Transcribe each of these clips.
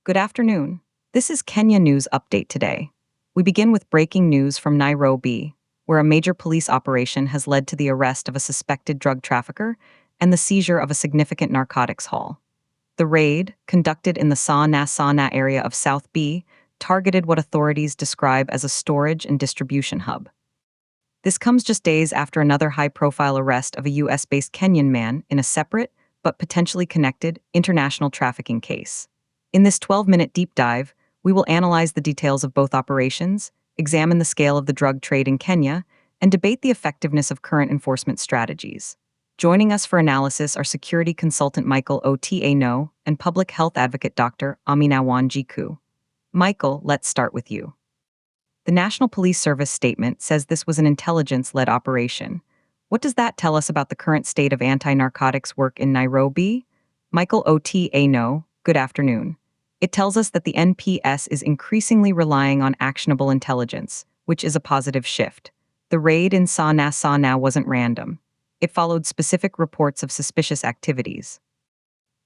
Good afternoon. This is Kenya News Update today. We begin with breaking news from Nairobi, where a major police operation has led to the arrest of a suspected drug trafficker and the seizure of a significant narcotics haul. The raid, conducted in the Sana area of South B, targeted what authorities describe as a storage and distribution hub. This comes just days after another high-profile arrest of a US-based Kenyan man in a separate, but potentially connected, international trafficking case. In this 12-minute deep dive, we will analyze the details of both operations, examine the scale of the drug trade in Kenya, and debate the effectiveness of current enforcement strategies. Joining us for analysis are security consultant Michael Otieno and public health advocate Dr. Amina Wanjiku. Michael, let's start with you. The National Police Service statement says this was an intelligence-led operation. What does that tell us about the current state of anti-narcotics work in Nairobi? Michael Otieno, good afternoon. It tells us that the NPS is increasingly relying on actionable intelligence, which is a positive shift. The raid in Sana wasn't random. It followed specific reports of suspicious activities.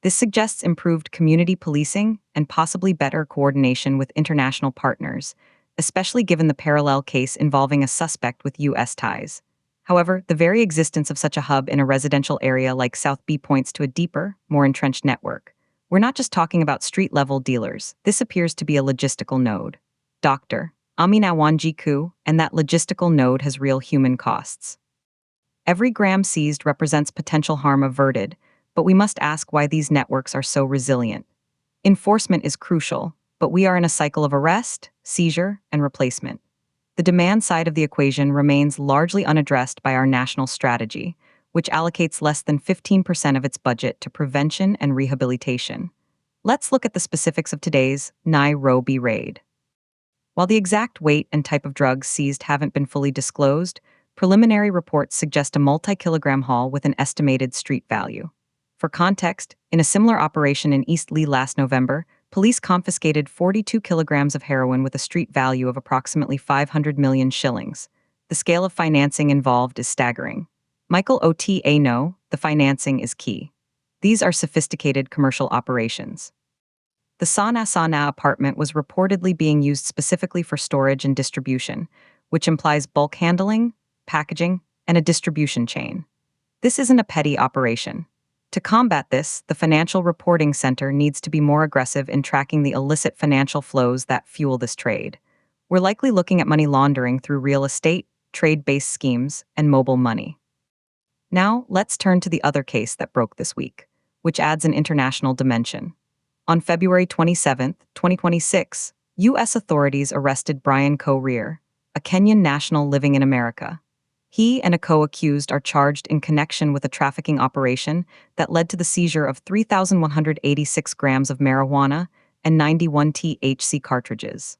This suggests improved community policing and possibly better coordination with international partners, especially given the parallel case involving a suspect with U.S. ties. However, the very existence of such a hub in a residential area like South B points to a deeper, more entrenched network. We're not just talking about street-level dealers. This appears to be a logistical node. Dr. Amina Wanjiku, and that logistical node has real human costs. Every gram seized represents potential harm averted, but we must ask why these networks are so resilient. Enforcement is crucial, but we are in a cycle of arrest, seizure, and replacement. The demand side of the equation remains largely unaddressed by our national strategy, which allocates less than 15% of its budget to prevention and rehabilitation. Let's look at the specifics of today's Nairobi raid. While the exact weight and type of drugs seized haven't been fully disclosed, preliminary reports suggest a multi-kilogram haul with an estimated street value. For context, in a similar operation in East Lee last November, police confiscated 42 kilograms of heroin with a street value of approximately 500 million shillings. The scale of financing involved is staggering. Michael Otieno, the financing is key. These are sophisticated commercial operations. The Sana apartment was reportedly being used specifically for storage and distribution, which implies bulk handling, packaging, and a distribution chain. This isn't a petty operation. To combat this, the Financial Reporting Center needs to be more aggressive in tracking the illicit financial flows that fuel this trade. We're likely looking at money laundering through real estate, trade-based schemes, and mobile money. Now, let's turn to the other case that broke this week, which adds an international dimension. On February 27, 2026, U.S. authorities arrested Brian Korir, a Kenyan national living in America. He and a co-accused are charged in connection with a trafficking operation that led to the seizure of 3,186 grams of marijuana and 91 THC cartridges.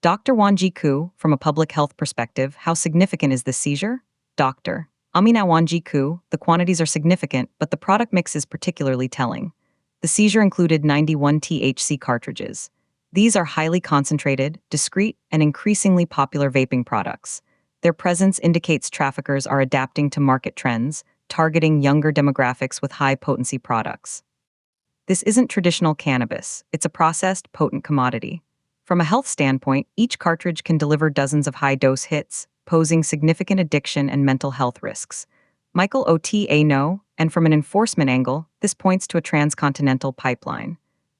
Dr. Wanjiku, from a public health perspective, how significant is this seizure? Dr. Amina Wanjiku, the quantities are significant, but the product mix is particularly telling. The seizure included 91 THC cartridges. These are highly concentrated, discreet, and increasingly popular vaping products. Their presence indicates traffickers are adapting to market trends, targeting younger demographics with high-potency products. This isn't traditional cannabis, it's a processed, potent commodity. From a health standpoint, each cartridge can deliver dozens of high-dose hits, posing significant addiction and mental health risks. Michael Otieno, and from an enforcement angle, this points to a transcontinental pipeline.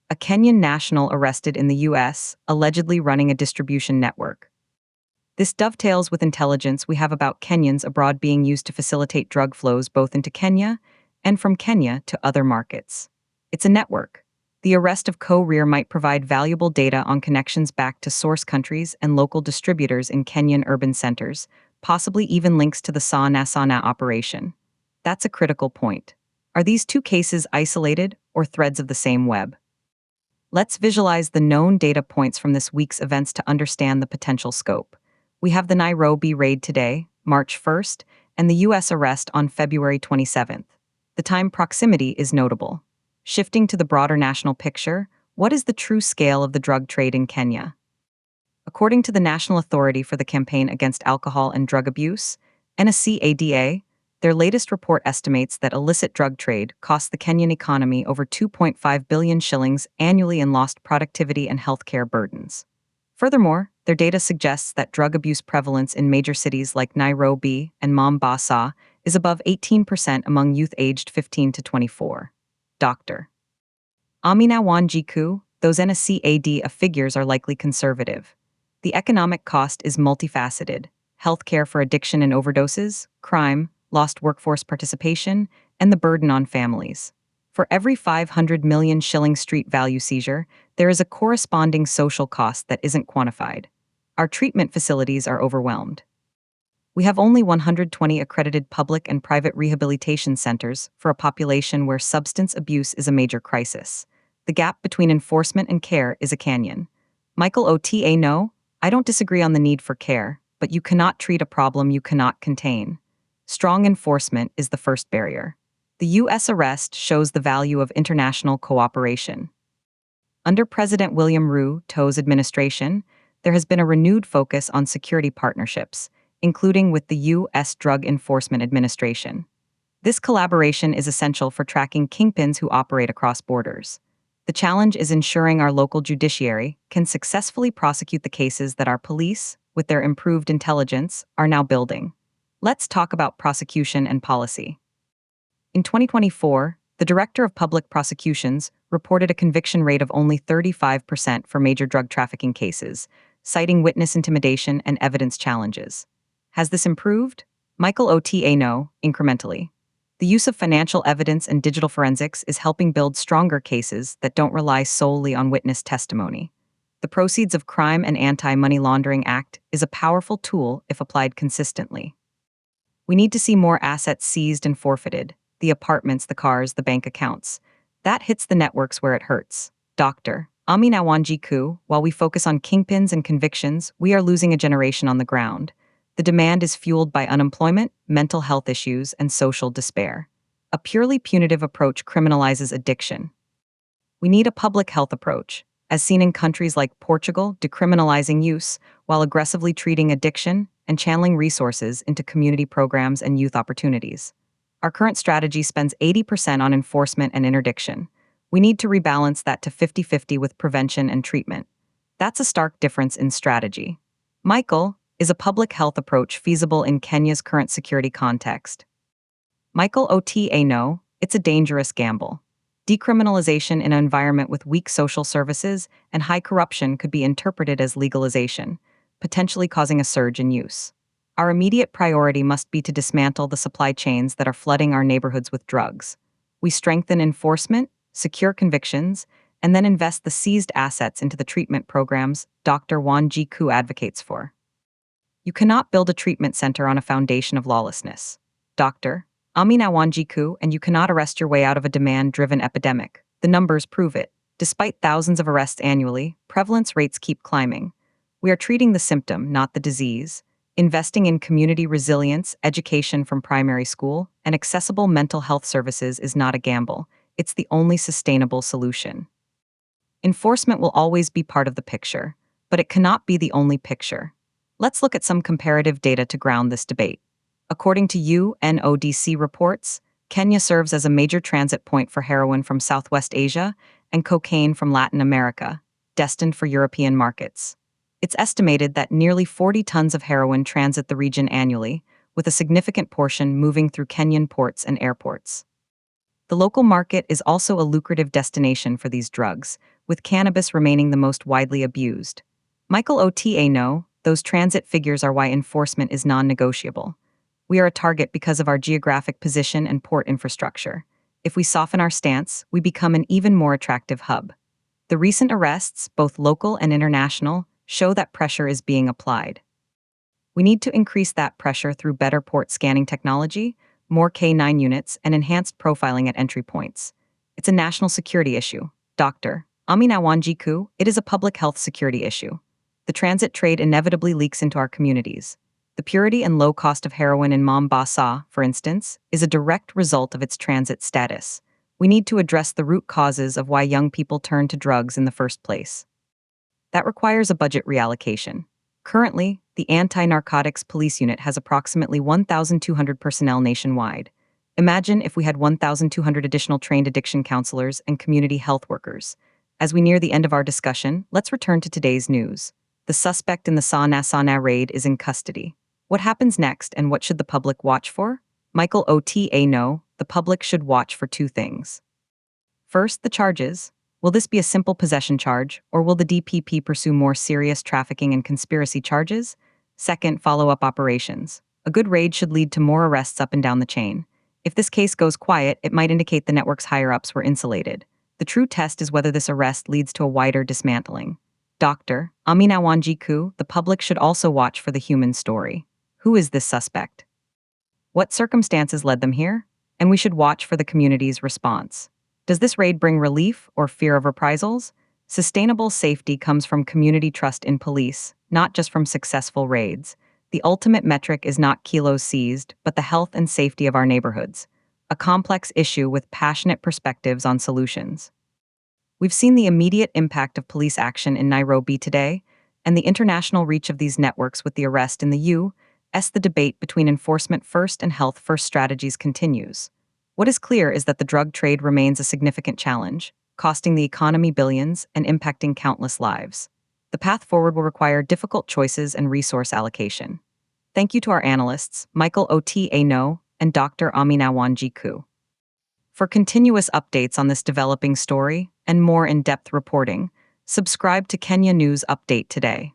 A Kenyan national arrested in the U.S., allegedly running a distribution network. This dovetails with intelligence we have about Kenyans abroad being used to facilitate drug flows both into Kenya and from Kenya to other markets. It's a network. The arrest of Korir might provide valuable data on connections back to source countries and local distributors in Kenyan urban centers, possibly even links to the Sana operation. That's a critical point. Are these two cases isolated or threads of the same web? Let's visualize the known data points from this week's events to understand the potential scope. We have the Nairobi raid today, March 1st, and the U.S. arrest on February 27th. The time proximity is notable. Shifting to the broader national picture, what is the true scale of the drug trade in Kenya? According to the National Authority for the Campaign Against Alcohol and Drug Abuse, NACADA, Their latest report estimates that illicit drug trade costs the Kenyan economy over 2.5 billion shillings annually in lost productivity and healthcare burdens. Furthermore, their data suggests that drug abuse prevalence in major cities like Nairobi and Mombasa is above 18% among youth aged 15 to 24. Dr. Amina Wanjiku, those NSCAD figures are likely conservative. The economic cost is multifaceted: healthcare for addiction and overdoses, crime, lost workforce participation, and the burden on families. For every 500 million shilling street value seizure, there is a corresponding social cost that isn't quantified. Our treatment facilities are overwhelmed. We have only 120 accredited public and private rehabilitation centers for a population where substance abuse is a major crisis. The gap between enforcement and care is a canyon. Michael Ota, no, I don't disagree on the need for care, but you cannot treat a problem you cannot contain. Strong enforcement is the first barrier. The U.S. arrest shows the value of international cooperation. Under President William Ruto's administration, there has been a renewed focus on security partnerships, including with the U.S. Drug Enforcement Administration. This collaboration is essential for tracking kingpins who operate across borders. The challenge is ensuring our local judiciary can successfully prosecute the cases that our police, with their improved intelligence, are now building. Let's talk about prosecution and policy. In 2024, the Director of Public Prosecutions reported a conviction rate of only 35% for major drug trafficking cases, citing witness intimidation and evidence challenges. Has this improved? Michael Ota, no, incrementally. The use of financial evidence and digital forensics is helping build stronger cases that don't rely solely on witness testimony. The Proceeds of Crime and Anti-Money Laundering Act is a powerful tool if applied consistently. We need to see more assets seized and forfeited: the apartments, the cars, the bank accounts. That hits the networks where it hurts. Dr. Amina Wanjiku, while we focus on kingpins and convictions, we are losing a generation on the ground. The demand is fueled by unemployment, mental health issues, and social despair. A purely punitive approach criminalizes addiction. We need a public health approach, as seen in countries like Portugal, decriminalizing use while aggressively treating addiction and channeling resources into community programs and youth opportunities. Our current strategy spends 80% on enforcement and interdiction. We need to rebalance that to 50-50 with prevention and treatment. That's a stark difference in strategy. Michael, is a public health approach feasible in Kenya's current security context? Michael Ota, no, it's a dangerous gamble. Decriminalization in an environment with weak social services and high corruption could be interpreted as legalization, potentially causing a surge in use. Our immediate priority must be to dismantle the supply chains that are flooding our neighborhoods with drugs. We strengthen enforcement, secure convictions, and then invest the seized assets into the treatment programs Dr. Wanjiku advocates for. You cannot build a treatment center on a foundation of lawlessness. Dr. Amina Wanjiku, and you cannot arrest your way out of a demand-driven epidemic. The numbers prove it. Despite thousands of arrests annually, prevalence rates keep climbing. We are treating the symptom, not the disease. Investing in community resilience, education from primary school, and accessible mental health services is not a gamble. It's the only sustainable solution. Enforcement will always be part of the picture, but it cannot be the only picture. Let's look at some comparative data to ground this debate. According to UNODC reports, Kenya serves as a major transit point for heroin from Southwest Asia and cocaine from Latin America, destined for European markets. It's estimated that nearly 40 tons of heroin transit the region annually, with a significant portion moving through Kenyan ports and airports. The local market is also a lucrative destination for these drugs, with cannabis remaining the most widely abused. Michael Ota, no, those transit figures are why enforcement is non-negotiable. We are a target because of our geographic position and port infrastructure. If we soften our stance, we become an even more attractive hub. The recent arrests, both local and international, show that pressure is being applied. We need to increase that pressure through better port scanning technology, more K9 units, and enhanced profiling at entry points. It's a national security issue. Dr. Amina Wanjiku, it is a public health security issue. The transit trade inevitably leaks into our communities. The purity and low cost of heroin in Mombasa, for instance, is a direct result of its transit status. We need to address the root causes of why young people turn to drugs in the first place. That requires a budget reallocation. Currently, the Anti-Narcotics Police Unit has approximately 1,200 personnel nationwide. Imagine if we had 1,200 additional trained addiction counselors and community health workers. As we near the end of our discussion, let's return to today's news. The suspect in the Sana raid is in custody. What happens next and what should the public watch for? Michael OTA No, the public should watch for two things. First, the charges. Will this be a simple possession charge, or will the DPP pursue more serious trafficking and conspiracy charges? Second, follow-up operations. A good raid should lead to more arrests up and down the chain. If this case goes quiet, it might indicate the network's higher-ups were insulated. The true test is whether this arrest leads to a wider dismantling. Dr. Amina Wanjiku, the public should also watch for the human story. Who is this suspect? What circumstances led them here? And we should watch for the community's response. Does this raid bring relief or fear of reprisals? Sustainable safety comes from community trust in police, not just from successful raids. The ultimate metric is not kilos seized, but the health and safety of our neighborhoods, a complex issue with passionate perspectives on solutions. We've seen the immediate impact of police action in Nairobi today, and the international reach of these networks with the arrest in the U.S. The debate between enforcement first and health first strategies continues. What is clear is that the drug trade remains a significant challenge, costing the economy billions and impacting countless lives. The path forward will require difficult choices and resource allocation. Thank you to our analysts, Michael OTA No and Dr. Amina Wanjiku. For continuous updates on this developing story and more in-depth reporting, subscribe to Kenya News Update today.